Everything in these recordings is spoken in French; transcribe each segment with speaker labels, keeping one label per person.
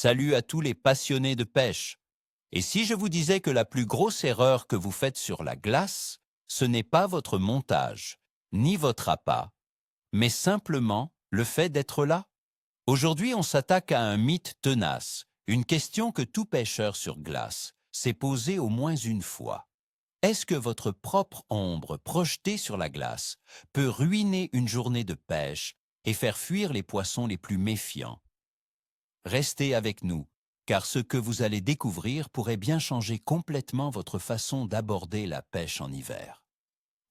Speaker 1: Salut à tous les passionnés de pêche. Et si je vous disais que la plus grosse erreur que vous faites sur la glace, ce n'est pas votre montage, ni votre appât, mais simplement le fait d'être là? Aujourd'hui, on s'attaque à un mythe tenace, une question que tout pêcheur sur glace s'est posée au moins une fois. Est-ce que votre propre ombre projetée sur la glace peut ruiner une journée de pêche et faire fuir les poissons les plus méfiants? Restez avec nous, car ce que vous allez découvrir pourrait bien changer complètement votre façon d'aborder la pêche en hiver.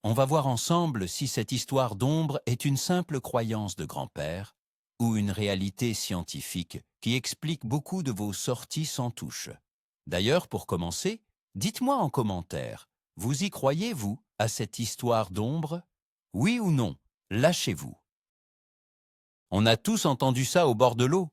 Speaker 1: On va voir ensemble si cette histoire d'ombre est une simple croyance de grand-père ou une réalité scientifique qui explique beaucoup de vos sorties sans touche. D'ailleurs, pour commencer, dites-moi en commentaire, vous y croyez, vous, à cette histoire d'ombre? Oui ou non? Lâchez-vous. On a tous entendu ça au bord de l'eau.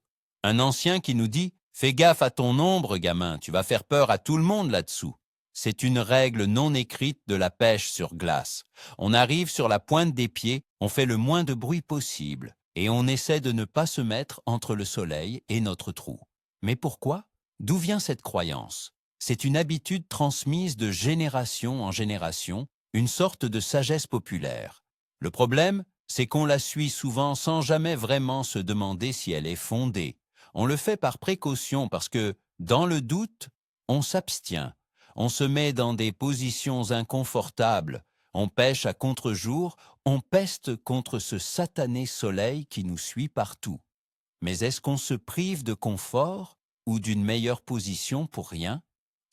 Speaker 1: Un ancien qui nous dit « Fais gaffe à ton ombre, gamin, tu vas faire peur à tout le monde là-dessous ». C'est une règle non écrite de la pêche sur glace. On arrive sur la pointe des pieds, on fait le moins de bruit possible et on essaie de ne pas se mettre entre le soleil et notre trou. Mais pourquoi? D'où vient cette croyance? C'est une habitude transmise de génération en génération, une sorte de sagesse populaire. Le problème, c'est qu'on la suit souvent sans jamais vraiment se demander si elle est fondée. On le fait par précaution parce que, dans le doute, on s'abstient. On se met dans des positions inconfortables. On pêche à contre-jour, on peste contre ce satané soleil qui nous suit partout. Mais est-ce qu'on se prive de confort ou d'une meilleure position pour rien?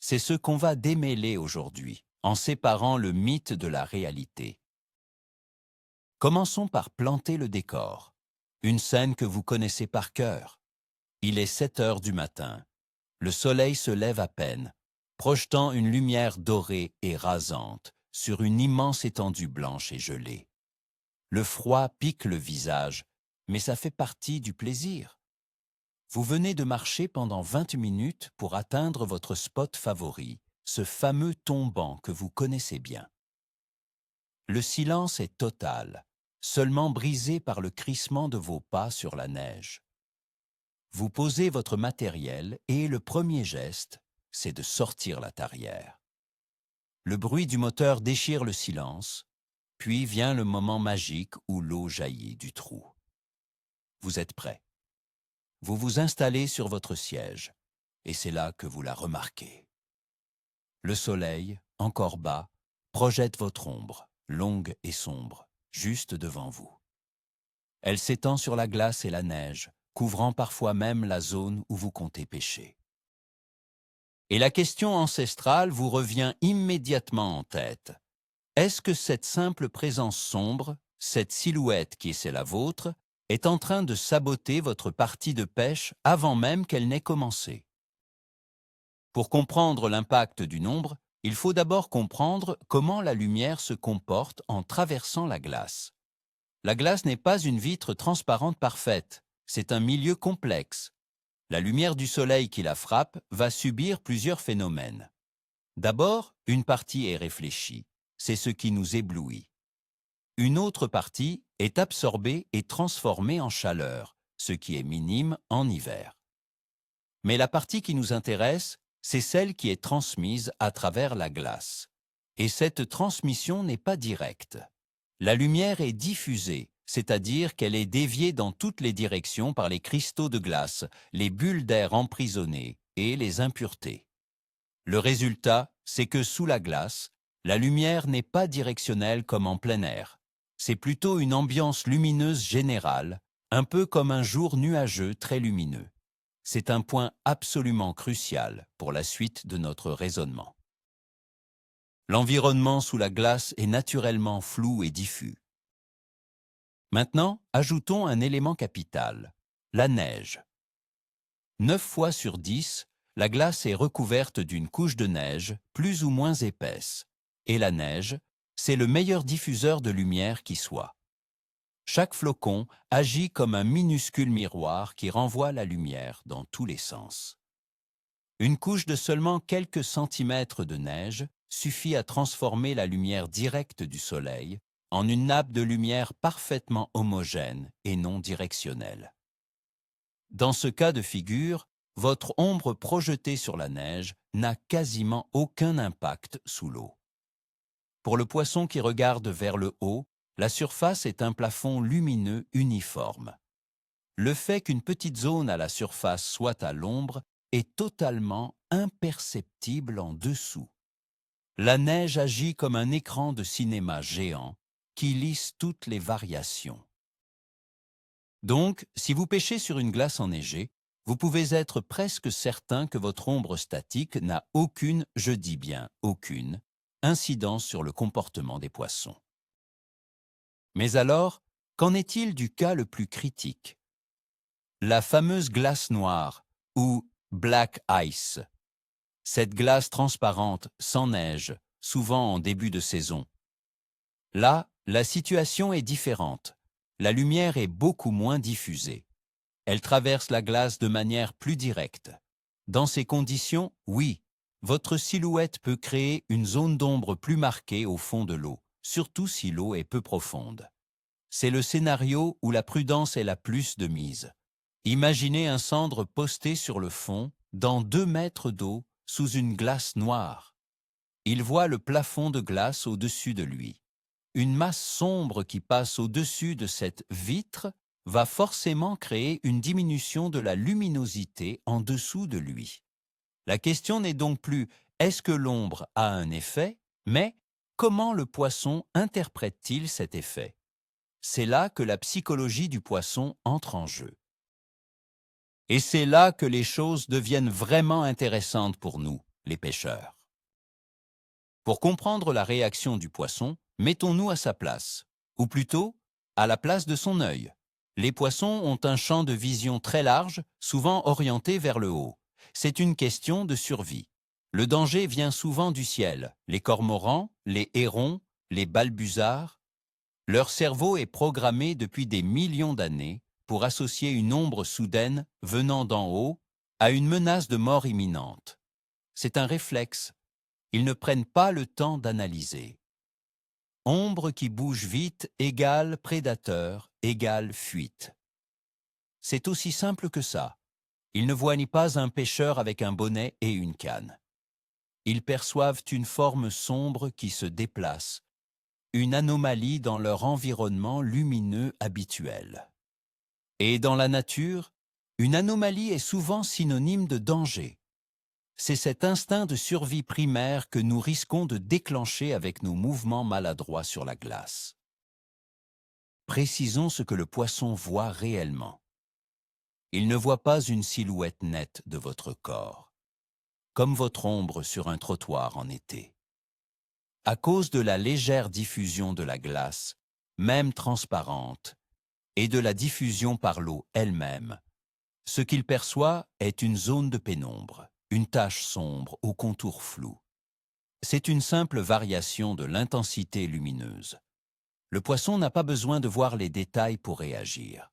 Speaker 1: C'est ce qu'on va démêler aujourd'hui, en séparant le mythe de la réalité. Commençons par planter le décor. Une scène que vous connaissez par cœur. Il est 7 heures du matin. Le soleil se lève à peine, projetant une lumière dorée et rasante sur une immense étendue blanche et gelée. Le froid pique le visage, mais ça fait partie du plaisir. Vous venez de marcher pendant 20 minutes pour atteindre votre spot favori, ce fameux tombant que vous connaissez bien. Le silence est total, seulement brisé par le crissement de vos pas sur la neige. Vous posez votre matériel et le premier geste, c'est de sortir la tarière. Le bruit du moteur déchire le silence, puis vient le moment magique où l'eau jaillit du trou. Vous êtes prêt. Vous vous installez sur votre siège, et c'est là que vous la remarquez. Le soleil, encore bas, projette votre ombre, longue et sombre, juste devant vous. Elle s'étend sur la glace et la neige, couvrant parfois même la zone où vous comptez pêcher. Et la question ancestrale vous revient immédiatement en tête. Est-ce que cette simple présence sombre, cette silhouette qui est la vôtre, est en train de saboter votre partie de pêche avant même qu'elle n'ait commencé? Pour comprendre l'impact du nombre, il faut d'abord comprendre comment la lumière se comporte en traversant la glace. La glace n'est pas une vitre transparente parfaite, c'est un milieu complexe. La lumière du soleil qui la frappe va subir plusieurs phénomènes. D'abord, une partie est réfléchie, c'est ce qui nous éblouit. Une autre partie est absorbée et transformée en chaleur, ce qui est minime en hiver. Mais la partie qui nous intéresse, c'est celle qui est transmise à travers la glace. Et cette transmission n'est pas directe. La lumière est diffusée, c'est-à-dire qu'elle est déviée dans toutes les directions par les cristaux de glace, les bulles d'air emprisonnées et les impuretés. Le résultat, c'est que sous la glace, la lumière n'est pas directionnelle comme en plein air. C'est plutôt une ambiance lumineuse générale, un peu comme un jour nuageux très lumineux. C'est un point absolument crucial pour la suite de notre raisonnement. L'environnement sous la glace est naturellement flou et diffus. Maintenant, ajoutons un élément capital, la neige. 9 fois sur 10, la glace est recouverte d'une couche de neige plus ou moins épaisse. Et la neige, c'est le meilleur diffuseur de lumière qui soit. Chaque flocon agit comme un minuscule miroir qui renvoie la lumière dans tous les sens. Une couche de seulement quelques centimètres de neige suffit à transformer la lumière directe du soleil en une nappe de lumière parfaitement homogène et non directionnelle. Dans ce cas de figure, votre ombre projetée sur la neige n'a quasiment aucun impact sous l'eau. Pour le poisson qui regarde vers le haut, la surface est un plafond lumineux uniforme. Le fait qu'une petite zone à la surface soit à l'ombre est totalement imperceptible en dessous. La neige agit comme un écran de cinéma géant qui lisse toutes les variations. Donc, si vous pêchez sur une glace enneigée, vous pouvez être presque certain que votre ombre statique n'a aucune, je dis bien aucune, incidence sur le comportement des poissons. Mais alors, qu'en est-il du cas le plus critique? La fameuse glace noire, ou black ice. Cette glace transparente, sans neige, souvent en début de saison. Là, la situation est différente. La lumière est beaucoup moins diffusée. Elle traverse la glace de manière plus directe. Dans ces conditions, oui, votre silhouette peut créer une zone d'ombre plus marquée au fond de l'eau, surtout si l'eau est peu profonde. C'est le scénario où la prudence est la plus de mise. Imaginez un cendre posté sur le fond, dans 2 mètres d'eau, sous une glace noire. Il voit le plafond de glace au-dessus de lui. Une masse sombre qui passe au-dessus de cette vitre va forcément créer une diminution de la luminosité en dessous de lui. La question n'est donc plus est-ce que l'ombre a un effet, mais comment le poisson interprète-t-il cet effet? C'est là que la psychologie du poisson entre en jeu. Et c'est là que les choses deviennent vraiment intéressantes pour nous, les pêcheurs. Pour comprendre la réaction du poisson, mettons-nous à sa place, ou plutôt, à la place de son œil. Les poissons ont un champ de vision très large, souvent orienté vers le haut. C'est une question de survie. Le danger vient souvent du ciel. Les cormorans, les hérons, les balbuzards. Leur cerveau est programmé depuis des millions d'années pour associer une ombre soudaine venant d'en haut à une menace de mort imminente. C'est un réflexe. Ils ne prennent pas le temps d'analyser. Ombre qui bouge vite égale prédateur égale fuite. C'est aussi simple que ça. Ils ne voient ni pas un pêcheur avec un bonnet et une canne. Ils perçoivent une forme sombre qui se déplace, une anomalie dans leur environnement lumineux habituel. Et dans la nature, une anomalie est souvent synonyme de danger. C'est cet instinct de survie primaire que nous risquons de déclencher avec nos mouvements maladroits sur la glace. Précisons ce que le poisson voit réellement. Il ne voit pas une silhouette nette de votre corps, comme votre ombre sur un trottoir en été. À cause de la légère diffusion de la glace, même transparente, et de la diffusion par l'eau elle-même, ce qu'il perçoit est une zone de pénombre, une tache sombre au contour flou. C'est une simple variation de l'intensité lumineuse. Le poisson n'a pas besoin de voir les détails pour réagir.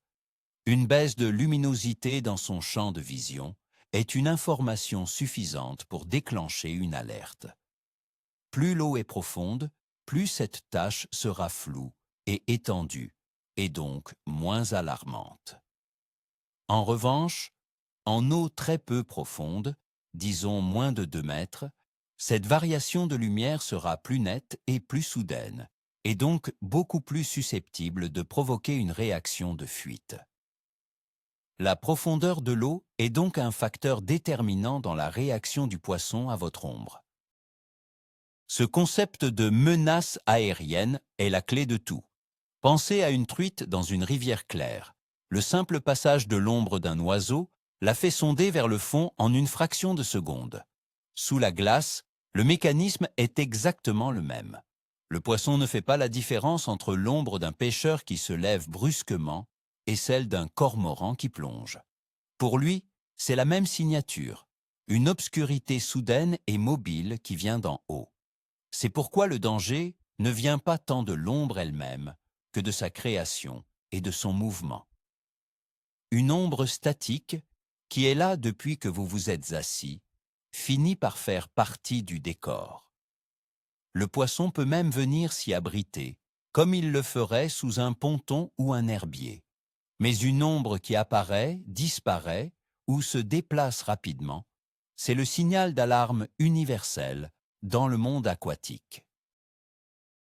Speaker 1: Une baisse de luminosité dans son champ de vision est une information suffisante pour déclencher une alerte. Plus l'eau est profonde, plus cette tache sera floue et étendue, et donc moins alarmante. En revanche, en eau très peu profonde, disons moins de 2 mètres, cette variation de lumière sera plus nette et plus soudaine, et donc beaucoup plus susceptible de provoquer une réaction de fuite. La profondeur de l'eau est donc un facteur déterminant dans la réaction du poisson à votre ombre. Ce concept de menace aérienne est la clé de tout. Pensez à une truite dans une rivière claire. Le simple passage de l'ombre d'un oiseau la fait sonder vers le fond en une fraction de seconde. Sous la glace, le mécanisme est exactement le même. Le poisson ne fait pas la différence entre l'ombre d'un pêcheur qui se lève brusquement et celle d'un cormoran qui plonge. Pour lui, c'est la même signature, une obscurité soudaine et mobile qui vient d'en haut. C'est pourquoi le danger ne vient pas tant de l'ombre elle-même que de sa création et de son mouvement. Une ombre statique, qui est là depuis que vous vous êtes assis, finit par faire partie du décor. Le poisson peut même venir s'y abriter, comme il le ferait sous un ponton ou un herbier. Mais une ombre qui apparaît, disparaît, ou se déplace rapidement, c'est le signal d'alarme universel dans le monde aquatique.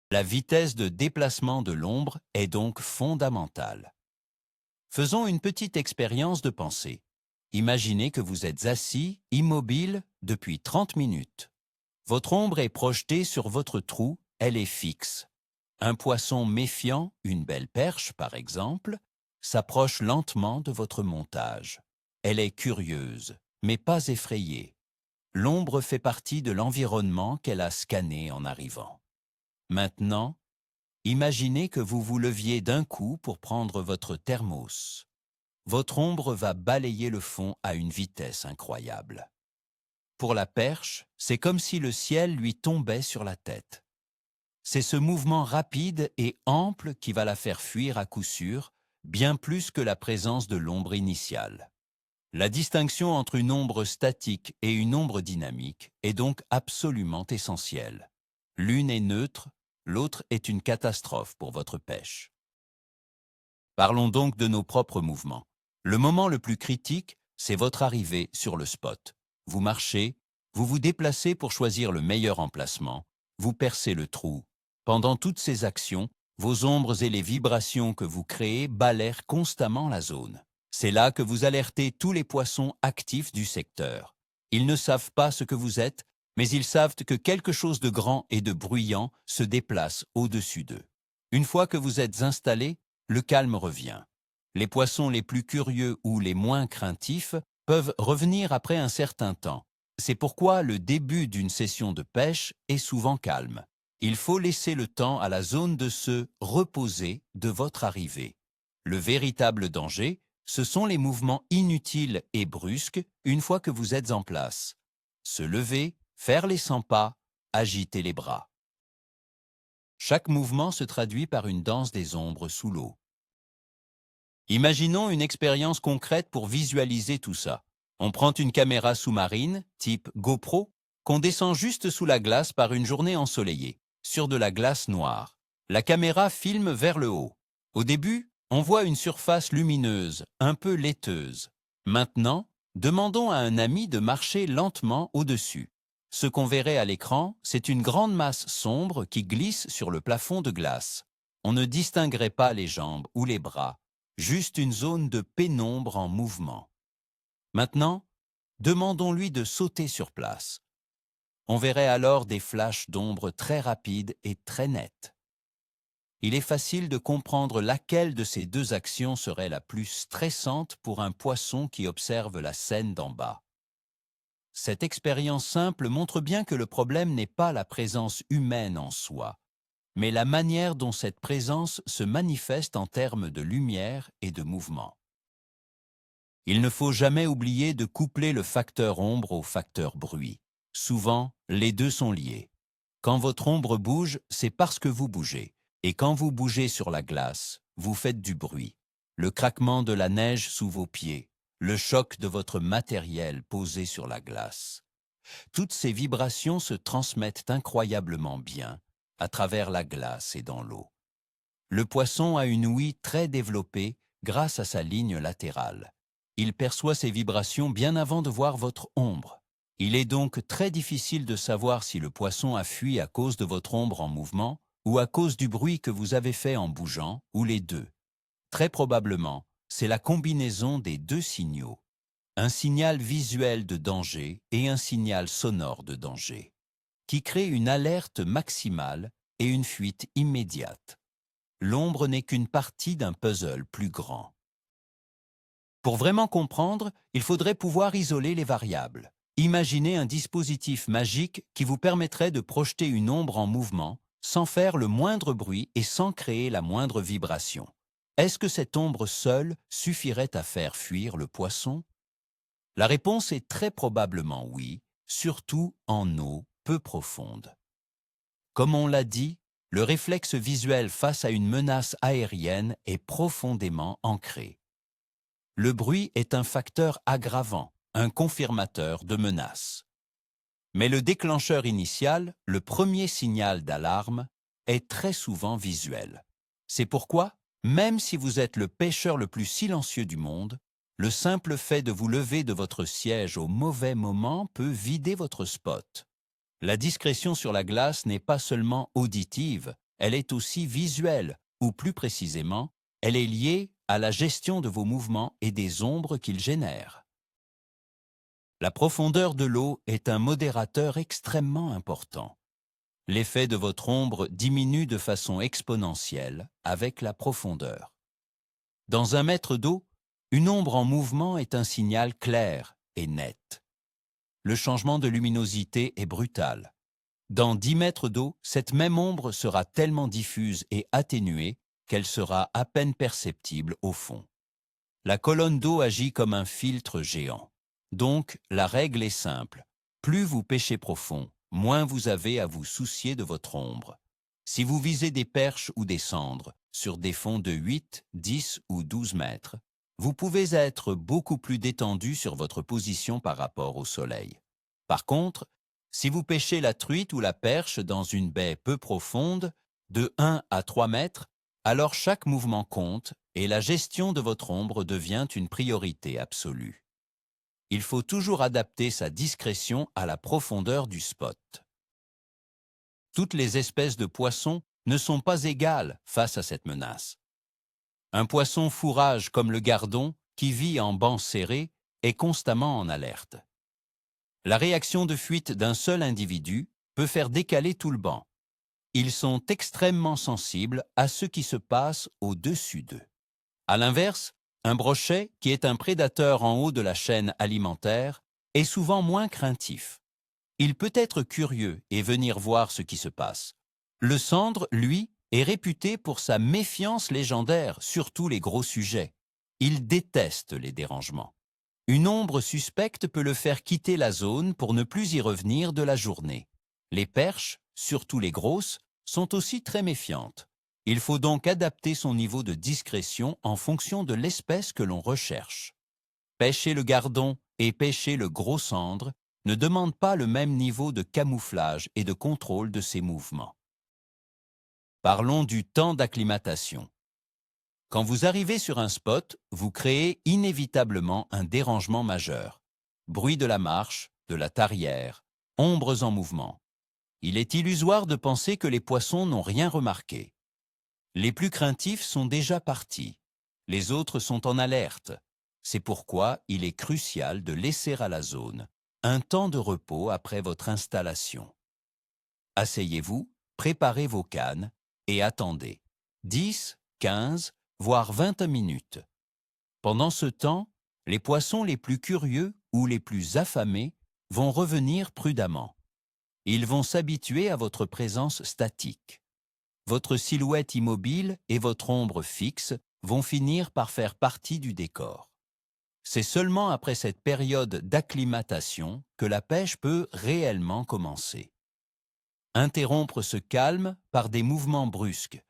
Speaker 1: La vitesse de déplacement de l'ombre est donc fondamentale. Faisons une petite expérience de pensée. Imaginez que vous êtes assis, immobile, depuis 30 minutes. Votre ombre est projetée sur votre trou, elle est fixe. Un poisson méfiant, une belle perche par exemple, s'approche lentement de votre montage. Elle est curieuse, mais pas effrayée. L'ombre fait partie de l'environnement qu'elle a scanné en arrivant. Maintenant, imaginez que vous vous leviez d'un coup pour prendre votre thermos. Votre ombre va balayer le fond à une vitesse incroyable. Pour la perche, c'est comme si le ciel lui tombait sur la tête. C'est ce mouvement rapide et ample qui va la faire fuir à coup sûr, bien plus que la présence de l'ombre initiale. La distinction entre une ombre statique et une ombre dynamique est donc absolument essentielle. L'une est neutre, l'autre est une catastrophe pour votre pêche. Parlons donc de nos propres mouvements. Le moment le plus critique, c'est votre arrivée sur le spot. Vous marchez, vous vous déplacez pour choisir le meilleur emplacement, vous percez le trou. Pendant toutes ces actions, vos ombres et les vibrations que vous créez balayent constamment la zone. C'est là que vous alertez tous les poissons actifs du secteur. Ils ne savent pas ce que vous êtes, mais ils savent que quelque chose de grand et de bruyant se déplace au-dessus d'eux. Une fois que vous êtes installés, le calme revient. Les poissons les plus curieux ou les moins craintifs peuvent revenir après un certain temps. C'est pourquoi le début d'une session de pêche est souvent calme. Il faut laisser le temps à la zone de se reposer de votre arrivée. Le véritable danger, ce sont les mouvements inutiles et brusques une fois que vous êtes en place. Se lever, faire les 100 pas, agiter les bras. Chaque mouvement se traduit par une danse des ombres sous l'eau. Imaginons une expérience concrète pour visualiser tout ça. On prend une caméra sous-marine, type GoPro, qu'on descend juste sous la glace par une journée ensoleillée, sur de la glace noire. La caméra filme vers le haut. Au début, on voit une surface lumineuse, un peu laiteuse. Maintenant, demandons à un ami de marcher lentement au-dessus. Ce qu'on verrait à l'écran, c'est une grande masse sombre qui glisse sur le plafond de glace. On ne distinguerait pas les jambes ou les bras, juste une zone de pénombre en mouvement. Maintenant, demandons-lui de sauter sur place. On verrait alors des flashs d'ombre très rapides et très nettes. Il est facile de comprendre laquelle de ces deux actions serait la plus stressante pour un poisson qui observe la scène d'en bas. Cette expérience simple montre bien que le problème n'est pas la présence humaine en soi, mais la manière dont cette présence se manifeste en termes de lumière et de mouvement. Il ne faut jamais oublier de coupler le facteur ombre au facteur bruit. Souvent, les deux sont liés. Quand votre ombre bouge, c'est parce que vous bougez. Et quand vous bougez sur la glace, vous faites du bruit. Le craquement de la neige sous vos pieds, le choc de votre matériel posé sur la glace. Toutes ces vibrations se transmettent incroyablement bien à travers la glace et dans l'eau. Le poisson a une ouïe très développée grâce à sa ligne latérale. Il perçoit ces vibrations bien avant de voir votre ombre. Il est donc très difficile de savoir si le poisson a fui à cause de votre ombre en mouvement ou à cause du bruit que vous avez fait en bougeant, ou les deux. Très probablement, c'est la combinaison des deux signaux. Un signal visuel de danger et un signal sonore de danger, qui crée une alerte maximale et une fuite immédiate. L'ombre n'est qu'une partie d'un puzzle plus grand. Pour vraiment comprendre, il faudrait pouvoir isoler les variables. Imaginez un dispositif magique qui vous permettrait de projeter une ombre en mouvement sans faire le moindre bruit et sans créer la moindre vibration. Est-ce que cette ombre seule suffirait à faire fuir le poisson? La réponse est très probablement oui, surtout en eau peu profonde. Comme on l'a dit, le réflexe visuel face à une menace aérienne est profondément ancré. Le bruit est un facteur aggravant, un confirmateur de menace. Mais le déclencheur initial, le premier signal d'alarme, est très souvent visuel. C'est pourquoi, même si vous êtes le pêcheur le plus silencieux du monde, le simple fait de vous lever de votre siège au mauvais moment peut vider votre spot. La discrétion sur la glace n'est pas seulement auditive, elle est aussi visuelle, ou plus précisément, elle est liée à la gestion de vos mouvements et des ombres qu'ils génèrent. La profondeur de l'eau est un modérateur extrêmement important. L'effet de votre ombre diminue de façon exponentielle avec la profondeur. Dans 1 mètre d'eau, une ombre en mouvement est un signal clair et net. Le changement de luminosité est brutal. Dans 10 mètres d'eau, cette même ombre sera tellement diffuse et atténuée qu'elle sera à peine perceptible au fond. La colonne d'eau agit comme un filtre géant. Donc, la règle est simple. Plus vous pêchez profond, moins vous avez à vous soucier de votre ombre. Si vous visez des perches ou des cendres sur des fonds de 8, 10 ou 12 mètres, vous pouvez être beaucoup plus détendu sur votre position par rapport au soleil. Par contre, si vous pêchez la truite ou la perche dans une baie peu profonde, de 1 à 3 mètres, alors chaque mouvement compte et la gestion de votre ombre devient une priorité absolue. Il faut toujours adapter sa discrétion à la profondeur du spot. Toutes les espèces de poissons ne sont pas égales face à cette menace. Un poisson fourrage comme le gardon, qui vit en banc serré, est constamment en alerte. La réaction de fuite d'un seul individu peut faire décaler tout le banc. Ils sont extrêmement sensibles à ce qui se passe au-dessus d'eux. À l'inverse, un brochet, qui est un prédateur en haut de la chaîne alimentaire, est souvent moins craintif. Il peut être curieux et venir voir ce qui se passe. Le sandre, lui, est réputé pour sa méfiance légendaire, surtout les gros sujets. Il déteste les dérangements. Une ombre suspecte peut le faire quitter la zone pour ne plus y revenir de la journée. Les perches, surtout les grosses, sont aussi très méfiantes. Il faut donc adapter son niveau de discrétion en fonction de l'espèce que l'on recherche. Pêcher le gardon et pêcher le gros sandre ne demandent pas le même niveau de camouflage et de contrôle de ses mouvements. Parlons du temps d'acclimatation. Quand vous arrivez sur un spot, vous créez inévitablement un dérangement majeur. Bruit de la marche, de la tarière, ombres en mouvement. Il est illusoire de penser que les poissons n'ont rien remarqué. Les plus craintifs sont déjà partis. Les autres sont en alerte. C'est pourquoi il est crucial de laisser à la zone un temps de repos après votre installation. Asseyez-vous, préparez vos cannes et attendez 10, 15, voire 20 minutes. Pendant ce temps, les poissons les plus curieux ou les plus affamés vont revenir prudemment. Ils vont s'habituer à votre présence statique. Votre silhouette immobile et votre ombre fixe vont finir par faire partie du décor. C'est seulement après cette période d'acclimatation que la pêche peut réellement commencer. Interrompre ce calme par des mouvements brusques,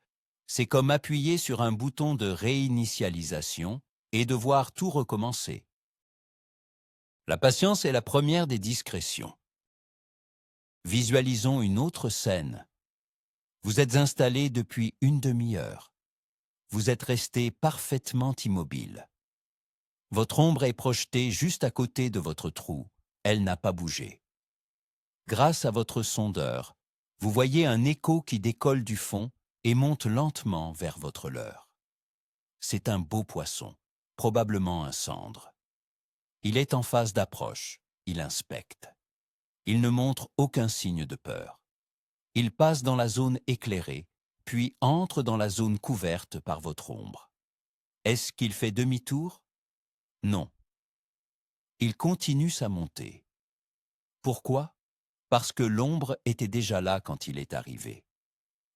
Speaker 1: c'est comme appuyer sur un bouton de réinitialisation et devoir tout recommencer. La patience est la première des discrétions. Visualisons une autre scène. Vous êtes installé depuis une demi-heure. Vous êtes resté parfaitement immobile. Votre ombre est projetée juste à côté de votre trou. Elle n'a pas bougé. Grâce à votre sondeur, vous voyez un écho qui décolle du fond et monte lentement vers votre leurre. C'est un beau poisson, probablement un sandre. Il est en phase d'approche, il inspecte. Il ne montre aucun signe de peur. Il passe dans la zone éclairée, puis entre dans la zone couverte par votre ombre. Est-ce qu'il fait demi-tour? Non. Il continue sa montée. Pourquoi? Parce que l'ombre était déjà là quand il est arrivé.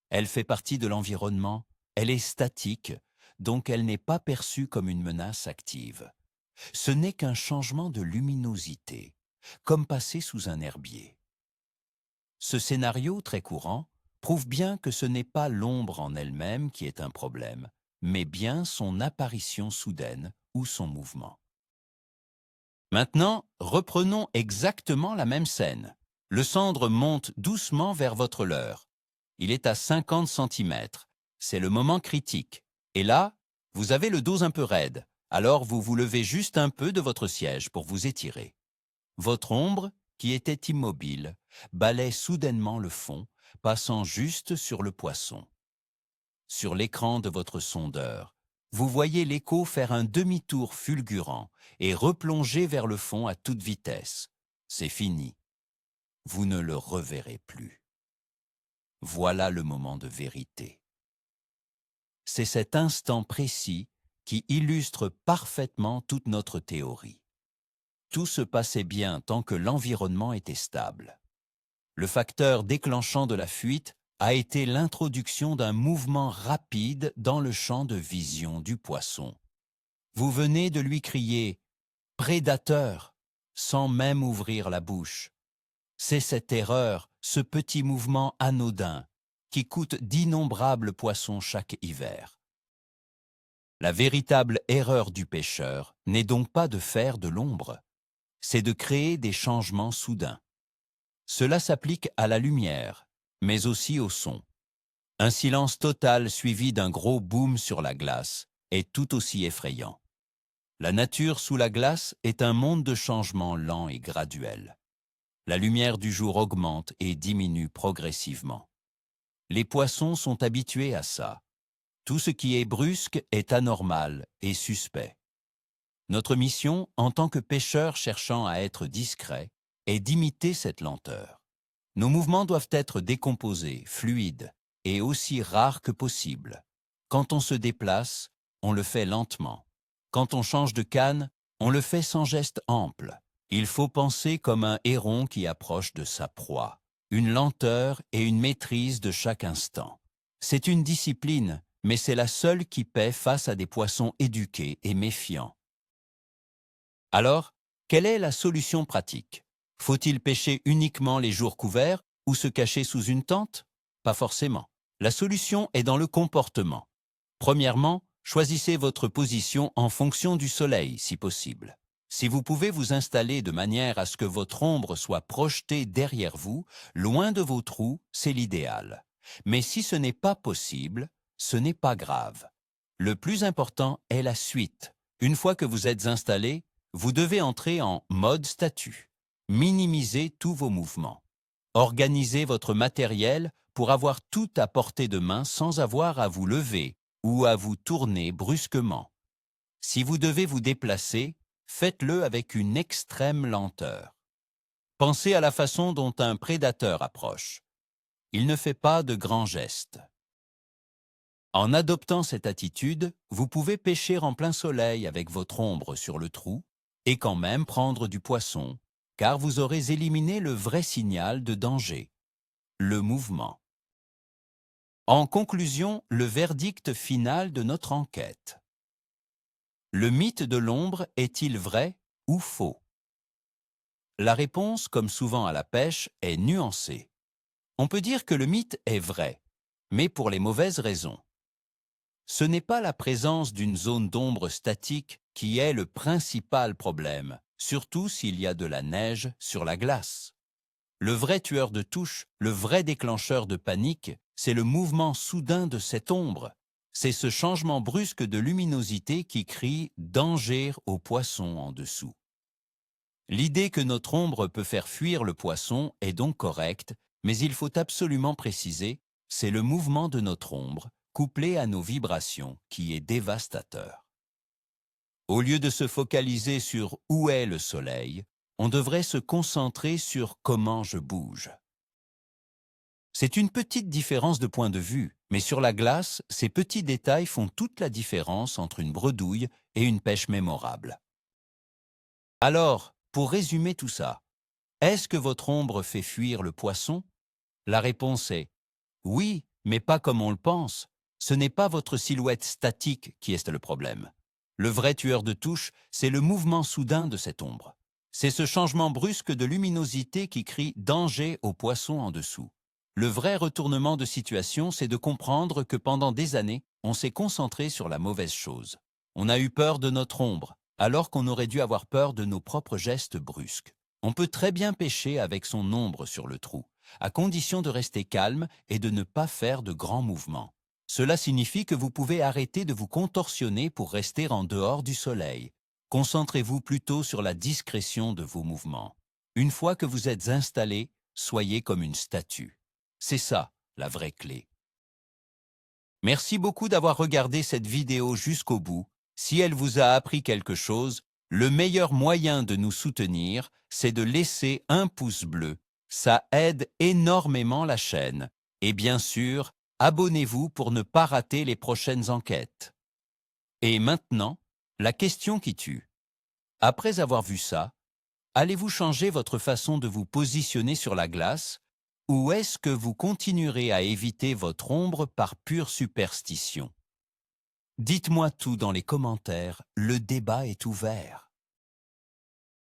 Speaker 1: Elle fait partie de l'environnement, elle est statique, donc elle n'est pas perçue comme une menace active. Ce n'est qu'un changement de luminosité, comme passer sous un herbier. Ce scénario très courant prouve bien que ce n'est pas l'ombre en elle-même qui est un problème, mais bien son apparition soudaine ou son mouvement. Maintenant, reprenons exactement la même scène. Le sandre monte doucement vers votre leurre. Il est à 50 cm. C'est le moment critique. Et là, vous avez le dos un peu raide. Alors vous vous levez juste un peu de votre siège pour vous étirer. Votre ombre, qui était immobile, balaie soudainement le fond, passant juste sur le poisson. Sur l'écran de votre sondeur, vous voyez l'écho faire un demi-tour fulgurant et replonger vers le fond à toute vitesse. C'est fini. Vous ne le reverrez plus. Voilà le moment de vérité. C'est cet instant précis qui illustre parfaitement toute notre théorie. Tout se passait bien tant que l'environnement était stable. Le facteur déclenchant de la fuite a été l'introduction d'un mouvement rapide dans le champ de vision du poisson. Vous venez de lui crier « Prédateur !» sans même ouvrir la bouche. C'est cette erreur, ce petit mouvement anodin, qui coûte d'innombrables poissons chaque hiver. La véritable erreur du pêcheur n'est donc pas de faire de l'ombre, c'est de créer des changements soudains. Cela s'applique à la lumière, mais aussi au son. Un silence total suivi d'un gros boom sur la glace est tout aussi effrayant. La nature sous la glace est un monde de changements lents et graduels. La lumière du jour augmente et diminue progressivement. Les poissons sont habitués à ça. Tout ce qui est brusque est anormal et suspect. Notre mission, en tant que pêcheurs cherchant à être discrets, est d'imiter cette lenteur. Nos mouvements doivent être décomposés, fluides et aussi rares que possible. Quand on se déplace, on le fait lentement. Quand on change de canne, on le fait sans geste ample. Il faut penser comme un héron qui approche de sa proie. Une lenteur et une maîtrise de chaque instant. C'est une discipline, mais c'est la seule qui paie face à des poissons éduqués et méfiants. Alors, quelle est la solution pratique? Faut-il pêcher uniquement les jours couverts ou se cacher sous une tente? Pas forcément. La solution est dans le comportement. Premièrement, choisissez votre position en fonction du soleil, si possible. Si vous pouvez vous installer de manière à ce que votre ombre soit projetée derrière vous, loin de vos trous, c'est l'idéal. Mais si ce n'est pas possible, ce n'est pas grave. Le plus important est la suite. Une fois que vous êtes installé, vous devez entrer en mode statut. Minimisez tous vos mouvements. Organisez votre matériel pour avoir tout à portée de main sans avoir à vous lever ou à vous tourner brusquement. Si vous devez vous déplacer, faites-le avec une extrême lenteur. Pensez à la façon dont un prédateur approche. Il ne fait pas de grands gestes. En adoptant cette attitude, vous pouvez pêcher en plein soleil avec votre ombre sur le trou et quand même prendre du poisson, car vous aurez éliminé le vrai signal de danger, le mouvement. En conclusion, le verdict final de notre enquête. Le mythe de l'ombre est-il vrai ou faux? La réponse, comme souvent à la pêche, est nuancée. On peut dire que le mythe est vrai, mais pour les mauvaises raisons. Ce n'est pas la présence d'une zone d'ombre statique qui est le principal problème, surtout s'il y a de la neige sur la glace. Le vrai tueur de touche, le vrai déclencheur de panique, c'est le mouvement soudain de cette ombre. C'est ce changement brusque de luminosité qui crie « danger » au poisson en dessous. L'idée que notre ombre peut faire fuir le poisson est donc correcte, mais il faut absolument préciser, c'est le mouvement de notre ombre, couplé à nos vibrations, qui est dévastateur. Au lieu de se focaliser sur où est le soleil, on devrait se concentrer sur comment je bouge. C'est une petite différence de point de vue, mais sur la glace, ces petits détails font toute la différence entre une bredouille et une pêche mémorable. Alors, pour résumer tout ça, est-ce que votre ombre fait fuir le poisson? La réponse est oui, mais pas comme on le pense. Ce n'est pas votre silhouette statique qui est le problème. Le vrai tueur de touche, c'est le mouvement soudain de cette ombre. C'est ce changement brusque de luminosité qui crie « danger » au poisson en dessous. Le vrai retournement de situation, c'est de comprendre que pendant des années, on s'est concentré sur la mauvaise chose. On a eu peur de notre ombre, alors qu'on aurait dû avoir peur de nos propres gestes brusques. On peut très bien pêcher avec son ombre sur le trou, à condition de rester calme et de ne pas faire de grands mouvements. Cela signifie que vous pouvez arrêter de vous contorsionner pour rester en dehors du soleil. Concentrez-vous plutôt sur la discrétion de vos mouvements. Une fois que vous êtes installé, soyez comme une statue. C'est ça, la vraie clé. Merci beaucoup d'avoir regardé cette vidéo jusqu'au bout. Si elle vous a appris quelque chose, le meilleur moyen de nous soutenir, c'est de laisser un pouce bleu. Ça aide énormément la chaîne. Et bien sûr, abonnez-vous pour ne pas rater les prochaines enquêtes. Et maintenant, la question qui tue. Après avoir vu ça, allez-vous changer votre façon de vous positionner sur la glace ou est-ce que vous continuerez à éviter votre ombre par pure superstition? Dites-moi tout dans les commentaires, le débat est ouvert.